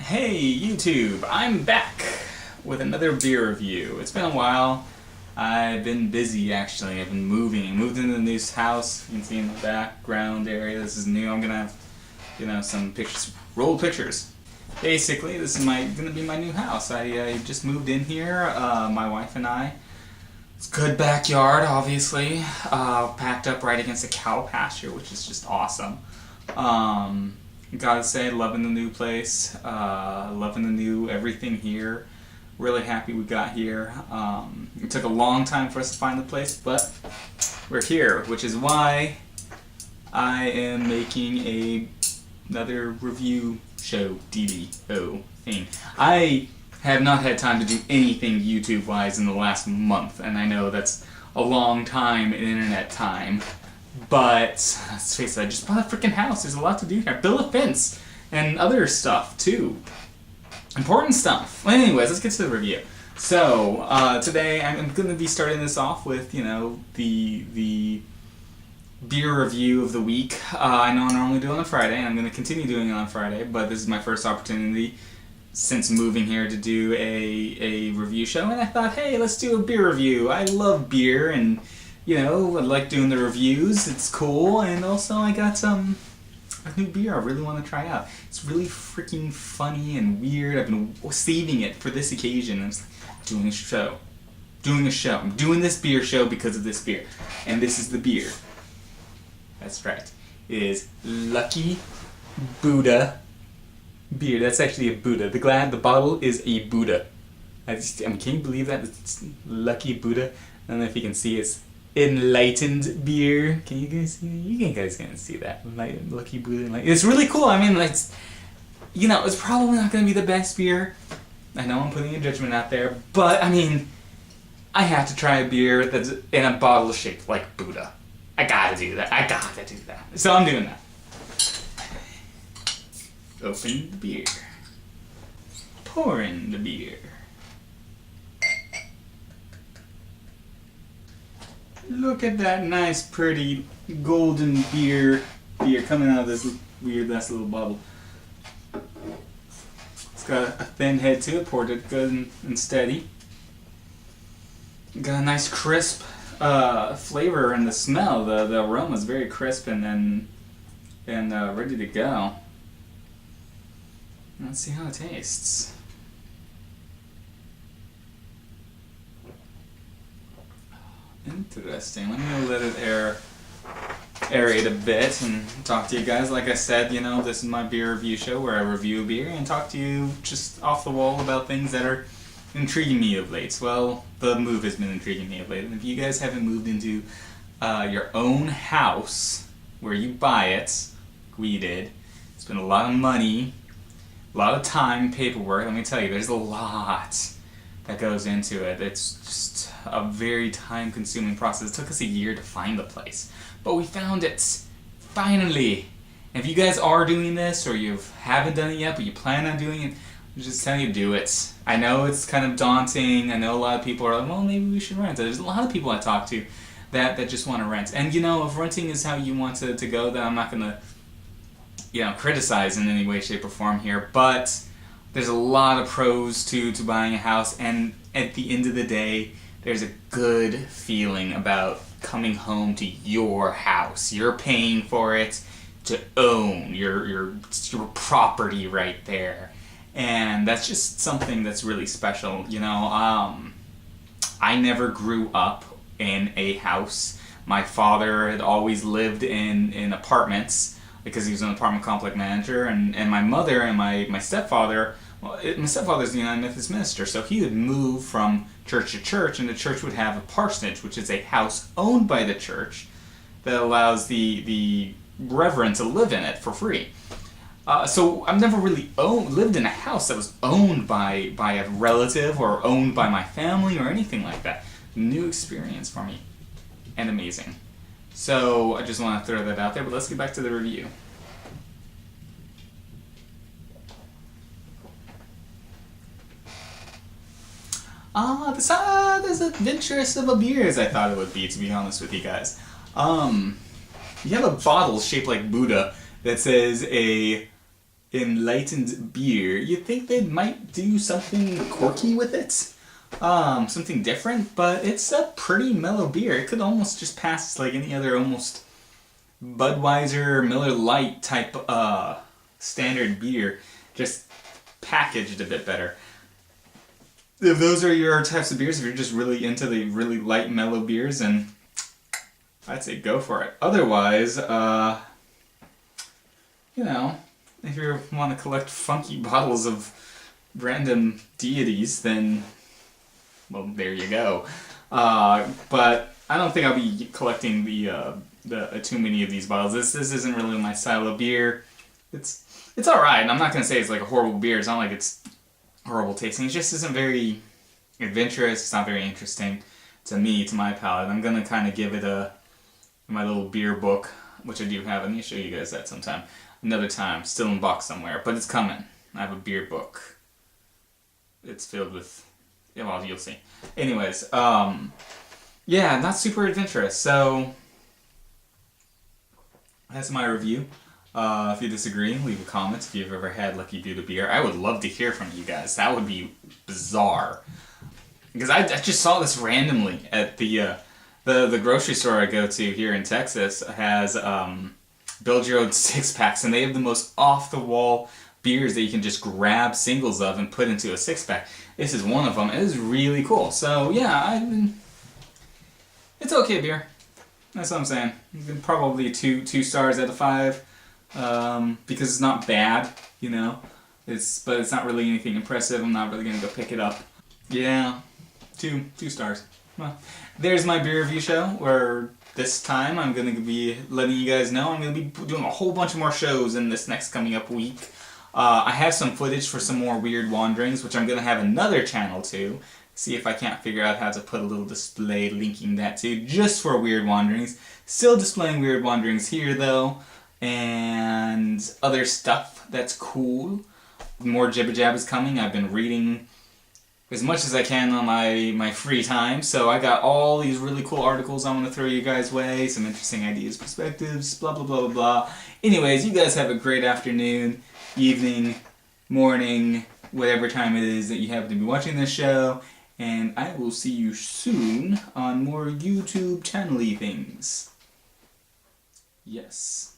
Hey YouTube, I'm back with another beer review. It's been a while. I've been busy actually. I've been moving. I moved into the new house. You can see in the background area. This is new. I'm gonna have, some pictures, roll pictures. Basically, this is gonna be my new house. I just moved in here. My wife and I. It's a good backyard, obviously. Packed up right against a cow pasture, which is just awesome. Gotta say, loving the new place, loving the new everything here. Really happy we got here. It took a long time for us to find the place, but we're here, which is why I am making another review show, DDO thing. I have not had time to do anything YouTube-wise in the last month, and I know that's a long time in internet time. But, let's face it, I just bought a freaking house. There's a lot to do here. Build a fence and other stuff, too. Important stuff. Well, anyways, let's get to the review. So, today I'm going to be starting this off with, the beer review of the week. I know I normally do it on a Friday, and I'm going to continue doing it on Friday, but this is my first opportunity since moving here to do a review show, and I thought, hey, let's do a beer review. I love beer, and I like doing the reviews, it's cool, and also I got a new beer I really want to try out. It's really freaking funny and weird. I've been saving it for this occasion. I'm just like, doing a show. I'm doing this beer show because of this beer. And this is the beer. That's right. It is Lucky Buddha beer. That's actually a Buddha. The bottle is a Buddha. Can you believe that? It's Lucky Buddha. I don't know if you can see it's Enlightened beer. Can you guys see? You guys can see that. Lucky Buddha. It's really cool. I mean, it's probably not going to be the best beer. I know I'm putting a judgment out there, but I mean, I have to try a beer that's in a bottle shaped like Buddha. I gotta do that. So I'm doing that. Open the beer. Pour in the beer. Look at that nice, pretty, golden beer coming out of this weird, nice little bottle. It's got a thin head to it, poured it good and steady. Got a nice crisp flavor and the smell. The aroma is very crisp and ready to go. Let's see how it tastes. Interesting. Let me let it aerate a bit and talk to you guys. Like I said, this is my beer review show where I review a beer and talk to you just off the wall about things that are intriguing me of late. Well, the move has been intriguing me of late. And if you guys haven't moved into your own house where you buy it, we did, it's been a lot of money, a lot of time, paperwork. Let me tell you, there's a lot that goes into it. It's just a very time-consuming process. It took us a year to find the place, but we found it finally. And if you guys are doing this, or you haven't done it yet, but you plan on doing it, I'm just telling you, do it. I know it's kind of daunting. I know a lot of people are like, well, maybe we should rent. There's a lot of people I talk to that just want to rent. And if renting is how you want to go, then I'm not gonna criticize in any way, shape, or form here. But there's a lot of pros to buying a house, and at the end of the day, there's a good feeling about coming home to your house. You're paying for it to own your property right there, and that's just something that's really special. I never grew up in a house. My father had always lived in apartments because he was an apartment complex manager, and my mother and my stepfather. Well, my stepfather's the United Methodist minister, so he would move from church to church, and the church would have a parsonage, which is a house owned by the church that allows the reverend to live in it for free. So I've never really lived in a house that was owned by a relative or owned by my family or anything like that. New experience for me, and amazing. So I just want to throw that out there, but let's get back to the review. This as adventurous of a beer as I thought it would be, to be honest with you guys. You have a bottle shaped like Buddha that says a Enlightened beer. You'd think they might do something quirky with it, something different, but it's a pretty mellow beer. It could almost just pass like any other almost Budweiser, Miller Lite type standard beer, just packaged a bit better. If those are your types of beers, if you're just really into the really light, mellow beers, and I'd say go for it. Otherwise, you know, if you want to collect funky bottles of random deities, then, well, there you go. But I don't think I'll be collecting the too many of these bottles. This isn't really my style of beer. It's all right. I'm not gonna say it's like a horrible beer. It's not like it's horrible tasting. It just isn't very adventurous. It's not very interesting to me, to my palate. I'm gonna kind of give it my little beer book, which I do have. Let me show you guys that sometime. Another time. Still in box somewhere, but it's coming. I have a beer book. It's filled with, yeah, well, you'll see. Anyways, yeah, not super adventurous. So that's my review. If you disagree, leave a comment if you've ever had Lucky Buddha beer. I would love to hear from you guys. That would be bizarre. Because I just saw this randomly at the grocery store I go to here in Texas has build your own 6-packs, and they have the most off-the-wall beers that you can just grab singles of and put into a 6-pack. This is one of them. It is really cool. So yeah, it's okay beer. That's what I'm saying. Probably two stars out of 5. Because it's not bad, you know. But it's not really anything impressive. I'm not really gonna go pick it up. Yeah, two stars. Well, there's my beer review show, where this time I'm gonna be letting you guys know I'm gonna be doing a whole bunch of more shows in this next coming up week. I have some footage for some more Weird Wanderings, which I'm gonna have another channel to. See if I can't figure out how to put a little display linking that to, just for Weird Wanderings. Still displaying Weird Wanderings here though, and other stuff that's cool. More Jibba Jab is coming. I've been reading as much as I can on my free time, so I got all these really cool articles I want to throw you guys' way, some interesting ideas, perspectives, blah blah blah blah blah. Anyways, you guys have a great afternoon, evening, morning, whatever time it is that you happen to be watching this show, and I will see you soon on more YouTube channel-y things. Yes.